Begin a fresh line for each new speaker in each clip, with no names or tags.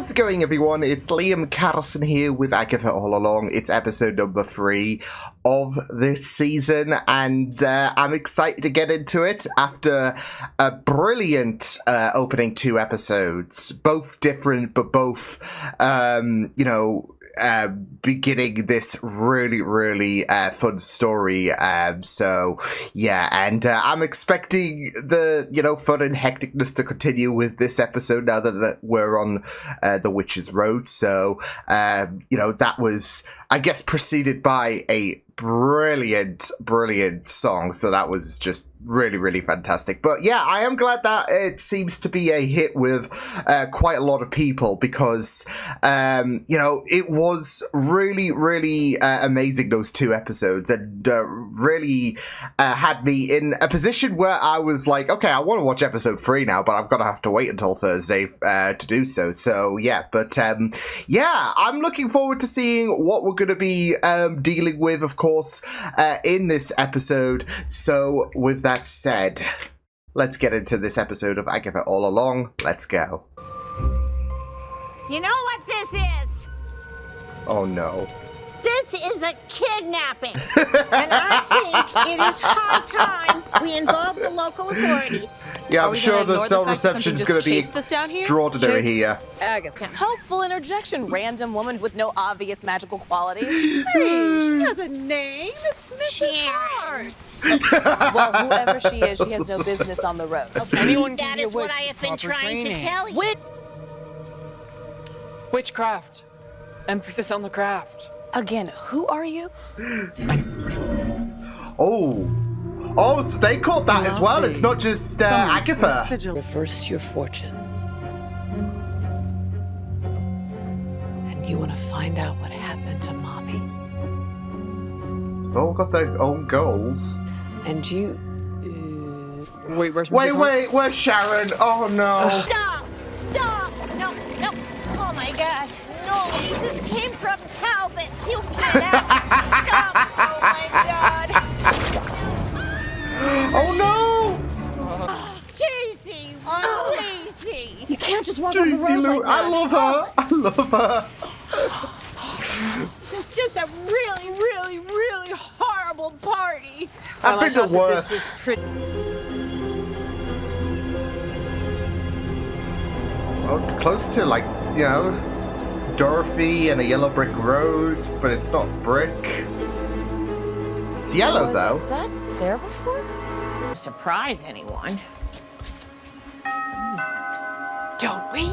How's it going, everyone? It's Liam Carlson here with Agatha all along. It's episode number 3 of this season, and I'm excited to get into it after a brilliant opening 2 episodes. Both different, but both, beginning this really fun story. So yeah, and I'm expecting the fun and hecticness to continue with this episode now that we're on the Witch's Road. So that was, I guess, preceded by a brilliant song, so that was just really fantastic. But yeah, I am glad that it seems to be a hit with quite a lot of people, because it was really amazing, those 2 episodes, and really had me in a position where I was like, okay, I want to watch episode 3 now, but I'm gonna have to wait until Thursday to do so yeah, but I'm looking forward to seeing what we're gonna be dealing with, of course, in this episode. So with that said, let's get into this episode of Agatha All Along. Let's go.
You know what this is?
Oh no.
This is a kidnapping. And I think it is high time we involve the local authorities.
Yeah, I'm sure the cell reception's going to be extraordinary here.
Agatha. Helpful interjection, random woman with no obvious magical qualities.
Hey, she has a name. It's Mrs. Hart.
Well, whoever she is, she has no business on the road.
Okay, anyone that is what I have been trying to tell you.
Witchcraft. Emphasis on the craft.
Again, who are you?
Oh, so they caught that as well. It's not just Agatha.
Reverse your fortune. And you want to find out what happened to Mommy.
They've all got their own goals.
And you...
Wait, where's
where's Sharon? Oh no.
Stop! No. Oh my god. No, this came from Talbot's. You get out. Stop. Oh my god.
Oh no!
Daisy! Oh, Daisy!
You can't just walk off the road like that.
I love her.
It's just a really horrible party.
I've been the worst. Well, it's close to, like, Dorothy and a yellow brick road, but it's not brick. It's yellow, though.
Was that there before?
Surprise anyone?
Don't we?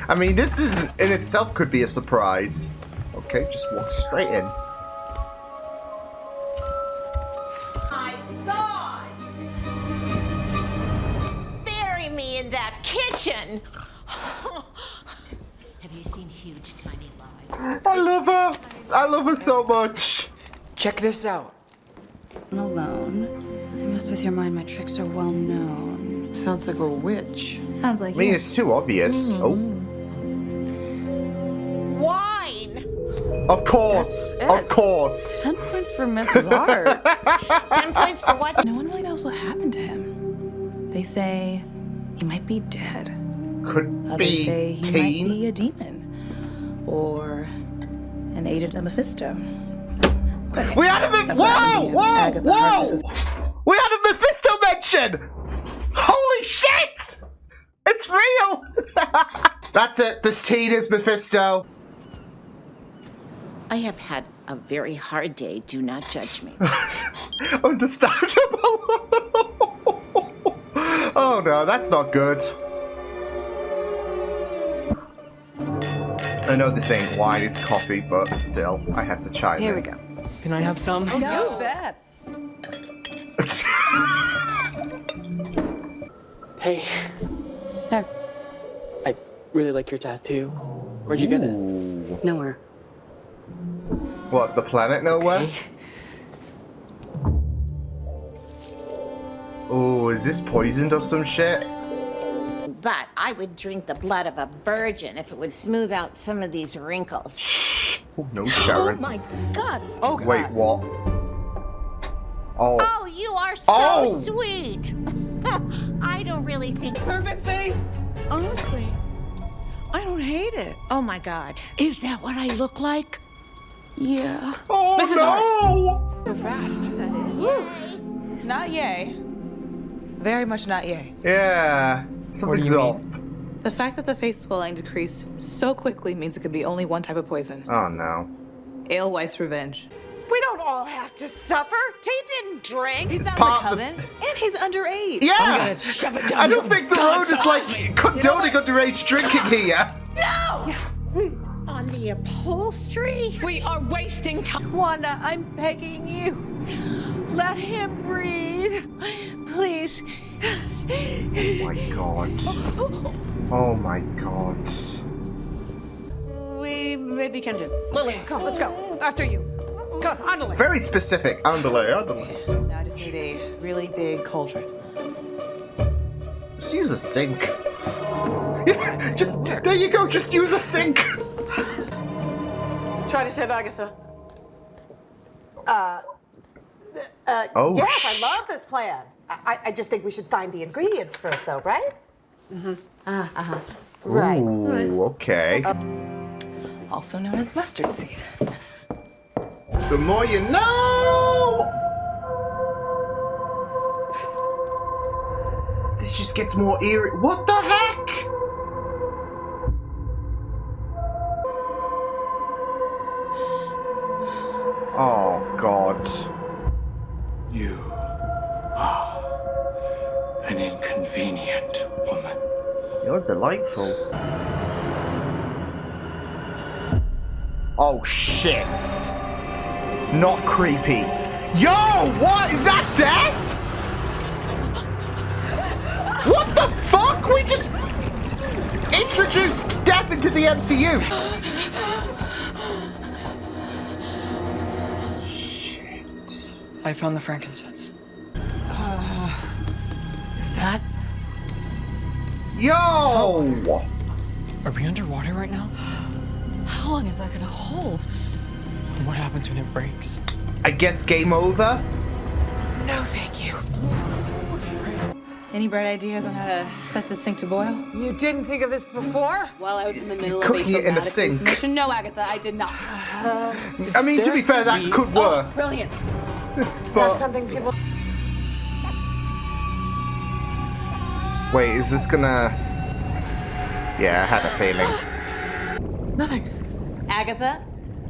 I mean, this is in itself could be a surprise. Okay, just walk straight in.
My God! Bury me in that kitchen! Have you seen Huge Tiny Lies?
I love her so much.
Check this out.
Alone. I mess with your mind. My tricks are well known.
Sounds like a witch.
Sounds like
I mean,
you.
it's too obvious.
Wine!
Of course.
10 points for Mrs. Hart.
10 points for what?
No one really knows what happened to him. They say he might be dead.
Could
Others say
be
he might be a demon. Or an agent of Mephisto.
We had a whoa! We had a Mephisto mention! Holy shit! It's real! That's it. This teen is Mephisto.
I have had a very hard day. Do not judge me.
Understandable. Oh no, that's not good. I know this ain't wine, it's coffee, but still, I had to chime in.
Here we go.
Can I have some?
Oh, no. You bet.
Hey.
There.
I really like your tattoo. Where'd you get it?
Nowhere.
What, the planet nowhere?
Okay.
Oh, is this poisoned or some shit?
But I would drink the blood of a virgin if it would smooth out some of these wrinkles.
Shh. Oh, no, Sharon.
Oh my God.
Oh, God.
Wait, what? Oh.
Oh, you are so sweet. I don't really think.
Perfect face. Honestly, I don't hate it. Oh my God. Is that what I look like?
Yeah.
Oh
Mrs.
no!
So fast.
Not yay. Very much not yay.
Yeah, something's up.
The fact that the face swelling decreased so quickly means it could be only one type of poison.
Oh no.
Alewife revenge.
We don't all have to suffer. He didn't drink.
He's not
part
in
of
the coven, and he's underage.
Yeah!
I'm gonna shove it down
I don't
your
think the road is like condoning underage drinking here.
On the upholstery?
We are wasting time.
Wanda, I'm begging you. Let him breathe. Please.
Oh my god. Oh my god.
We maybe can do. Lily, come, let's go. After you. Come on, Lily.
Very specific. Underlay, underlay.
Now I just need a really big cauldron.
Just use a sink. Yeah, just there you go. Just use a sink.
Try to save Agatha.
Oh.
Yes, I love this plan. I just think we should find the ingredients first, though, right? Right.
Ooh, okay.
Also known as mustard seed.
The more you know. This just gets more eerie. What the heck? Oh God.
You are an inconvenient woman.
You're delightful. Oh shit. Not creepy. Yo, what? Is that death? What the fuck? We just introduced death into the MCU. Shit.
I found the frankincense.
Is that?
Yo!
Are we underwater right now?
How long is that gonna hold?
What happens when it breaks?
I guess game over?
No, thank you.
Any bright ideas on how to set this sink to boil?
You didn't think of this before?
While I was in the middle
Cooking
of
it in a sink.
hallucination. No, Agatha, I did not.
I mean, to be fair, that could work.
Brilliant.
That's something people.
Wait, is this gonna... Yeah, I had a feeling.
Nothing.
Agatha,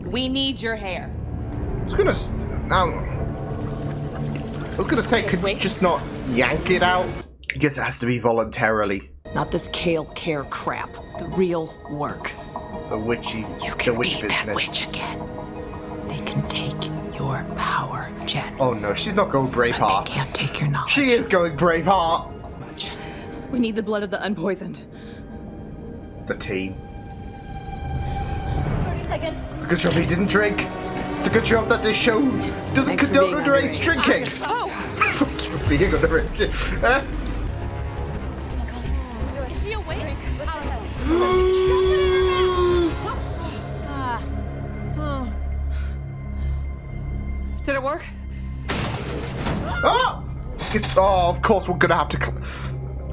we need your hair.
I was gonna... I was gonna say, could we just not yank it out? I guess it has to be voluntarily.
Not this kale care crap. The real work.
The witchy...
You
the
can
witch
be that
business.
witch again. They can take your power, Jen.
Oh no, she's not going
They
Braveheart.
can't take your knowledge.
She is going Braveheart.
We need the blood of the unpoisoned.
The team.
30 seconds.
It's a good job he didn't drink. It's a good job that this show doesn't
Thanks for
condone
being
underage
underage.
drinking.
Oh!
Fuck you, being underage.
Is she awake?
Did it work?
Oh! Oh, of course we're gonna have to...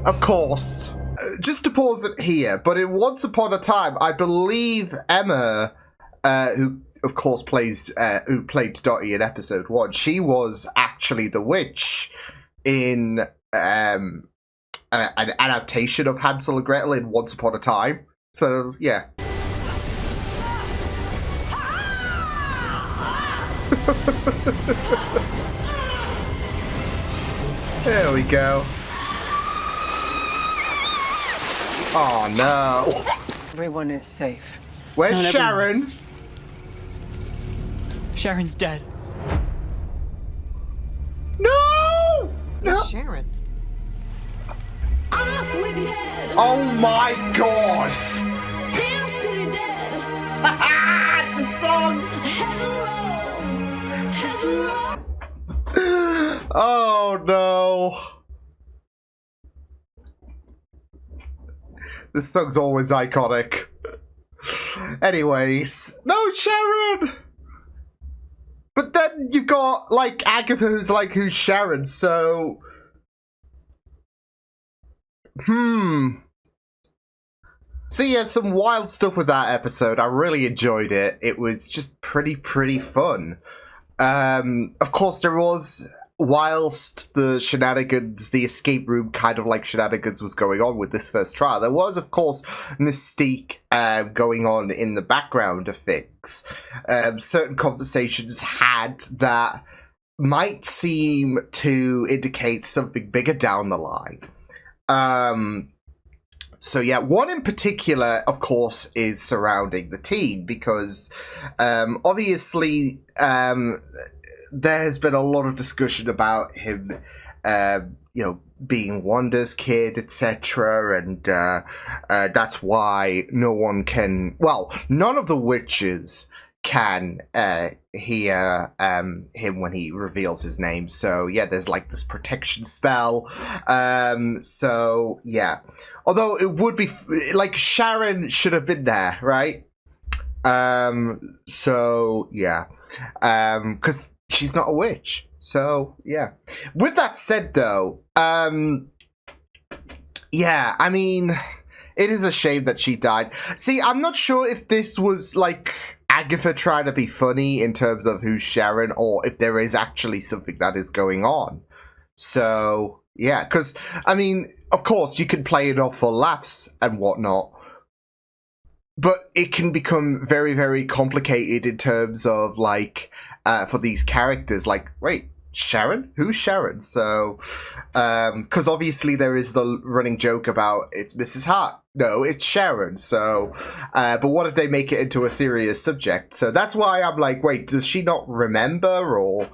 Of course. Just to pause it here, but in Once Upon a Time, I believe Emma, who of course who played Dottie in episode 1, she was actually the witch in an adaptation of Hansel and Gretel in Once Upon a Time. So, yeah. There we go. Oh no.
Everyone is safe.
Where's
Not
Sharon?
Sharon's dead.
No! No!
Sharon.
Oh my god!
Dance to your dead.
The song! Oh no. This song's always iconic. Anyways, no Sharon! But then you got, like, Agatha who's Sharon, so... So yeah, some wild stuff with that episode. I really enjoyed it. It was just pretty fun. Of course, there was, whilst the shenanigans, the escape room kind of like shenanigans was going on with this first trial, there was, of course, mystique going on in the background of things. Certain conversations had that might seem to indicate something bigger down the line. So yeah, one in particular, of course, is surrounding the teen, because obviously there has been a lot of discussion about him, being Wanda's kid, etc., and that's why none of the witches can hear him when he reveals his name. So yeah, there's like this protection spell. So yeah, although it would be like Sharon should have been there, right? So yeah, because she's not a witch. So yeah. With that said, though, yeah, I mean, it is a shame that she died. See, I'm not sure if this was like Agatha trying to be funny in terms of who's Sharon, or if there is actually something that is going on. So yeah, because I mean, of course, you can play it off for laughs and whatnot, but it can become very complicated in terms of like for these characters. Like, wait, Sharon? Who's Sharon? So, because obviously there is the running joke about it's Mrs. Hart. No, it's Sharon. So, but what if they make it into a serious subject? So that's why I'm like, wait, does she not remember? Or,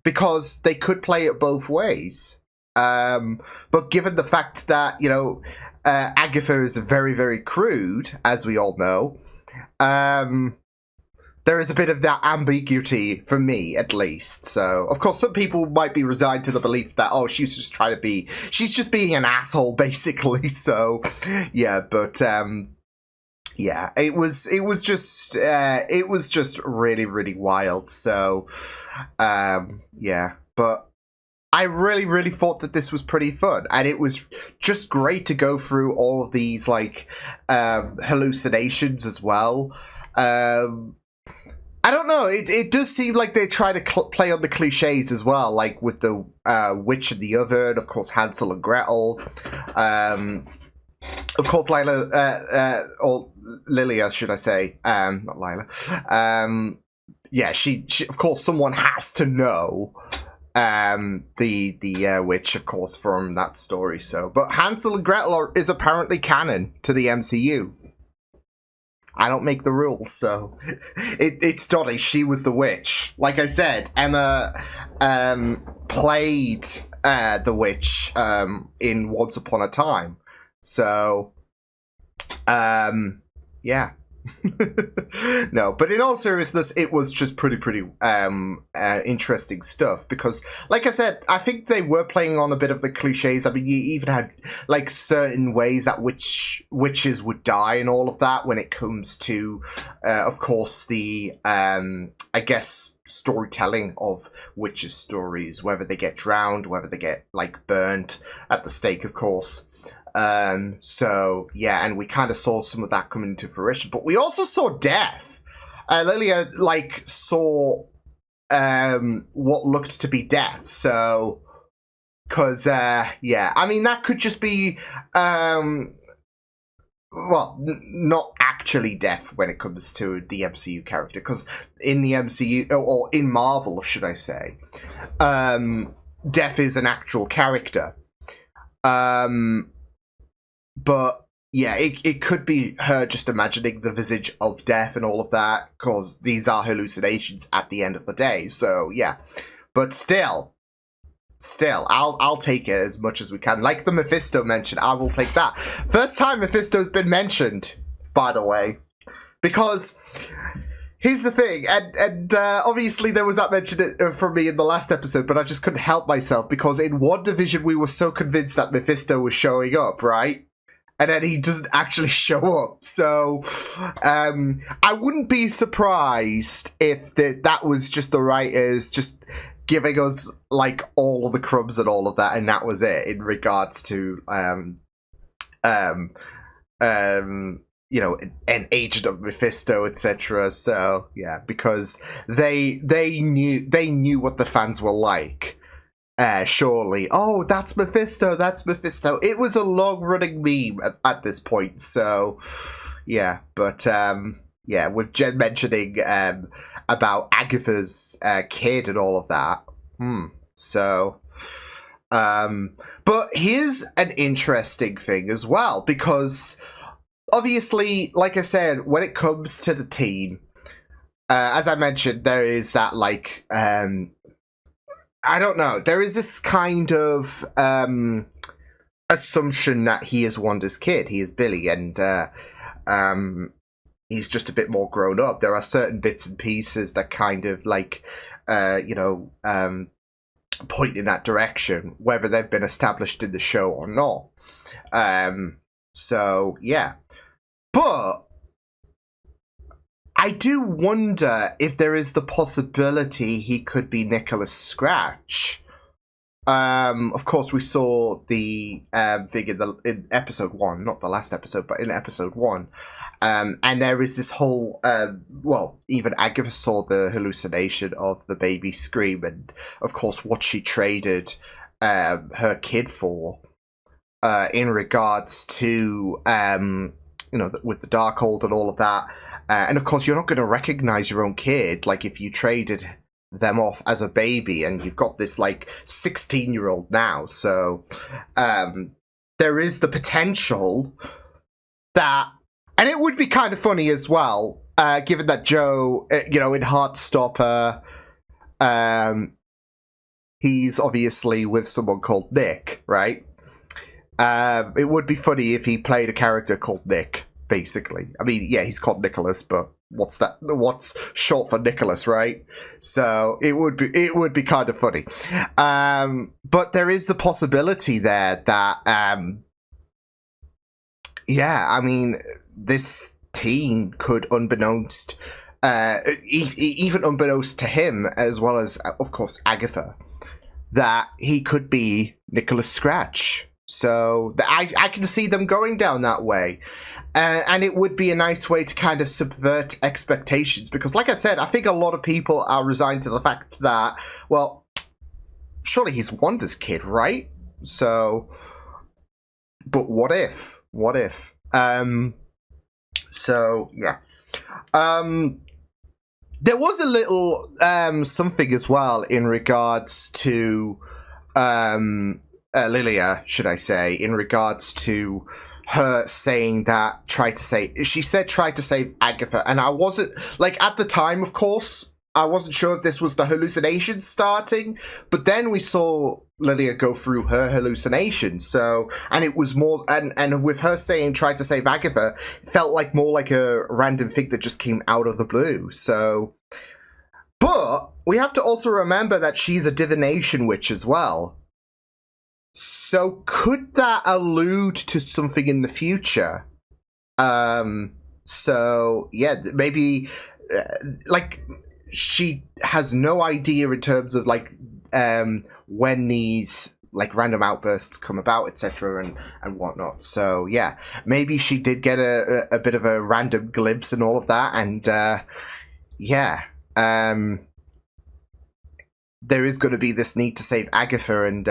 because they could play it both ways. But given the fact that, Agatha is very crude, as we all know, there is a bit of that ambiguity for me, at least. So, of course, some people might be resigned to the belief that, oh, she's just being an asshole, basically. So, yeah, but, yeah, it was just really wild. So, yeah, but I really thought that this was pretty fun, and it was just great to go through all of these, like, hallucinations as well. I don't know. It does seem like they try to play on the cliches as well, like with the witch in the oven, of course, Hansel and Gretel. Of course, or Lilia, should I say? Not Lila. Yeah, she. Of course, someone has to know the witch, of course, from that story. So, but Hansel and Gretel is apparently canon to the MCU. I don't make the rules, so it's Dottie. She was the witch. Like I said, Emma played the witch in Once Upon a Time. So, yeah. No, but in all seriousness, it was just pretty interesting stuff, because, like I said, I think they were playing on a bit of the cliches. I mean, you even had like certain ways that witches would die and all of that when it comes to, of course, the I guess storytelling of witches' stories, whether they get drowned, whether they get like burnt at the stake, of course. So yeah, and we kind of saw some of that coming into fruition, but we also saw death. Lilia like saw what looked to be death. So, because yeah, I mean that could just be not actually death when it comes to the MCU character, because in the MCU, or in Marvel, should I say, death is an actual character. But yeah, it could be her just imagining the visage of death and all of that, because these are hallucinations at the end of the day. So yeah, but still, I'll take it as much as we can. Like the Mephisto mention, I will take that. First time Mephisto's been mentioned, by the way, because here's the thing, and obviously there was that mention from me in the last episode, but I just couldn't help myself, because in WandaVision we were so convinced that Mephisto was showing up, right? And then he doesn't actually show up. So, I wouldn't be surprised if that was just the writers just giving us, like, all of the crumbs and all of that, and that was it in regards to, an agent of Mephisto, etc. So yeah, because they knew what the fans were like. Surely, oh, that's Mephisto, that's Mephisto. It was a long-running meme at this point, so yeah. But yeah, with Jen mentioning about Agatha's kid and all of that. So, but here's an interesting thing as well, because obviously, like I said, when it comes to the teen, as I mentioned, there is that like I don't know. There is this kind of assumption that he is Wanda's kid. He is Billy, and he's just a bit more grown up. There are certain bits and pieces that kind of like, point in that direction, whether they've been established in the show or not. So yeah, but I do wonder if there is the possibility he could be Nicholas Scratch. Of course, we saw the thing in episode 1, not the last episode, but in episode 1. And there is this whole, even Agatha saw the hallucination of the baby scream, and of course what she traded her kid for in regards to, with the Darkhold and all of that. And of course, you're not going to recognize your own kid, like if you traded them off as a baby, and you've got this like 16-year-old now. So there is the potential that, and it would be kind of funny as well, given that Joe, in Heartstopper, he's obviously with someone called Nick, right? It would be funny if he played a character called Nick. Basically, I mean, yeah, he's called Nicholas, but what's that? What's short for Nicholas, right? So it would be kind of funny. But there is the possibility there that, this teen could, unbeknownst, even unbeknownst to him, as well as, of course, Agatha, that he could be Nicholas Scratch. So I can see them going down that way. And it would be a nice way to kind of subvert expectations, because like I said, I think a lot of people are resigned to the fact that, well, surely he's Wanda's kid, right? So, but what if? What if? So, yeah. There was a little something as well in regards to Lilia, should I say, in regards to her saying that try to save Agatha, and I wasn't, like, at the time, of course, I wasn't sure if this was the hallucination starting, but then we saw Lilia go through her hallucinations, so, and it was more, and with her saying try to save Agatha, it felt like more like a random thing that just came out of the blue, so, but we have to also remember that she's a divination witch as well. So could that allude to something in the future? So yeah, maybe like she has no idea in terms of like when these like random outbursts come about, etc. and whatnot. So yeah, maybe she did get a bit of a random glimpse and all of that, and there is going to be this need to save Agatha, and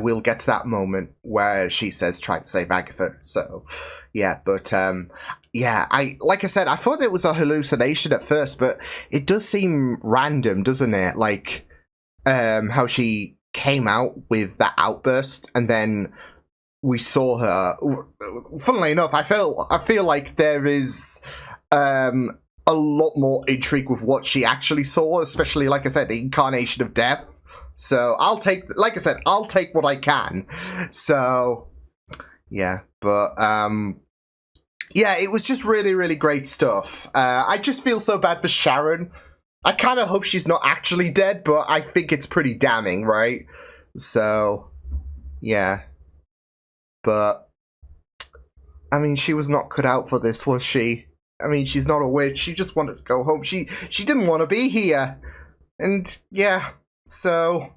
we'll get to that moment where she says try to save Agatha. So, yeah, but like I said, I thought it was a hallucination at first, but it does seem random, doesn't it? Like, how she came out with that outburst, and then we saw her. Funnily enough, I feel like there is a lot more intrigue with what she actually saw, especially, like I said, the incarnation of death. So I'll take what I can. So yeah, but yeah, it was just really, really great stuff. I just feel so bad for Sharon. I kind of hope she's not actually dead, but I think it's pretty damning, right? So yeah, but I mean, she was not cut out for this, was she? I mean, she's not a witch. She just wanted to go home. She didn't want to be here. And, yeah. So,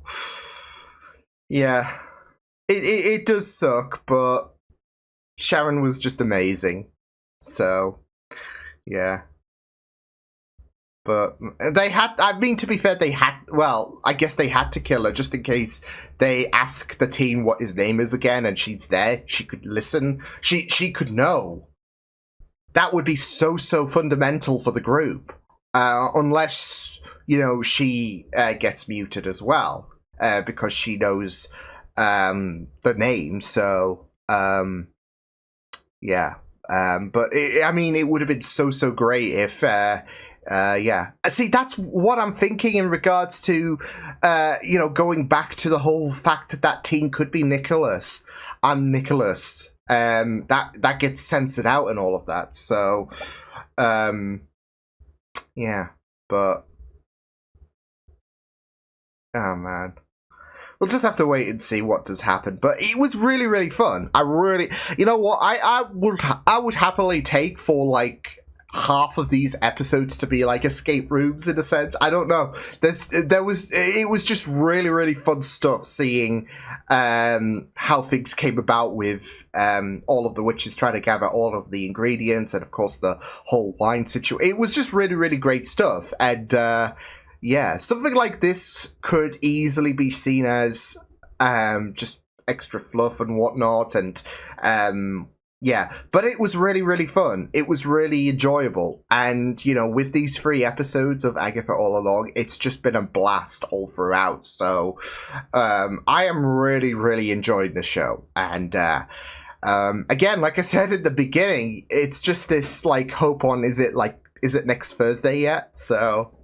yeah. It does suck, but Sharon was just amazing. So, yeah. But they had, I mean, to be fair, they had, well, I guess they had to kill her just in case they ask the teen what his name is again and she's there. She could listen. She could know. That would be so fundamental for the group. Unless, you know, she gets muted as well. Because she knows the name. So, yeah. But, I mean, it would have been so great if... yeah. See, that's what I'm thinking in regards to, you know, going back to the whole fact that that teen could be Nicholas. I'm Nicholas. That gets censored out and all of that. So, yeah. But, oh man. We'll just have to wait and see what does happen. But it was really fun. I really, you know what? I would happily take for like half of these episodes to be like escape rooms in a sense. I don't know. It was just really fun stuff seeing how things came about with all of the witches trying to gather all of the ingredients and of course the whole wine situation. It was just really great stuff. And yeah, something like this could easily be seen as just extra fluff and whatnot, and yeah, but it was really fun. It was really enjoyable. And, you know, with these 3 episodes of Agatha all along, it's just been a blast all throughout. So, I am really enjoying the show. And, again, like I said at the beginning, it's just this, like, hope on, is it next Thursday yet? So,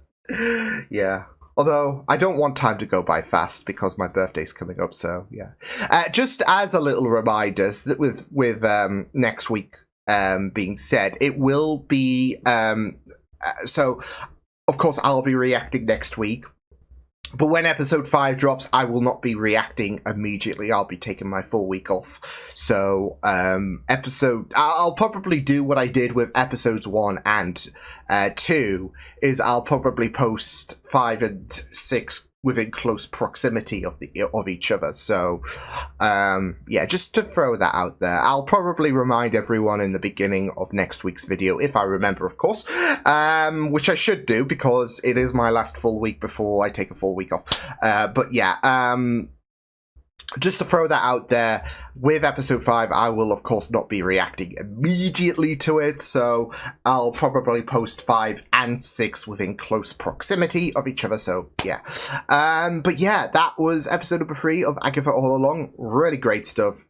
yeah. Although, I don't want time to go by fast because my birthday's coming up, so yeah. Just as a little reminder, that with next week being said, it will be... so, of course, I'll be reacting next week. But when episode 5 drops, I will not be reacting immediately. I'll be taking my full week off. So, I'll probably do what I did with episodes 1 and 2, is I'll probably post 5 and 6 within close proximity of each other. So, yeah, just to throw that out there. I'll probably remind everyone in the beginning of next week's video, if I remember, of course, which I should do because it is my last full week before I take a full week off. But yeah, just to throw that out there, with episode 5, I will, of course, not be reacting immediately to it, so I'll probably post 5 and 6 within close proximity of each other, so yeah. But yeah, that was episode number 3 of Agatha All Along. Really great stuff.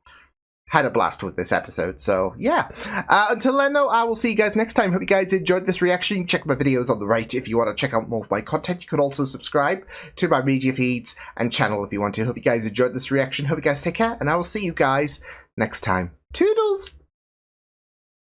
Had a blast with this episode, so yeah. Until then, though, I will see you guys next time. Hope you guys enjoyed this reaction. Check my videos on the right if you want to check out more of my content. You can also subscribe to my media feeds and channel if you want to. Hope you guys enjoyed this reaction. Hope you guys take care, and I will see you guys next time. Toodles!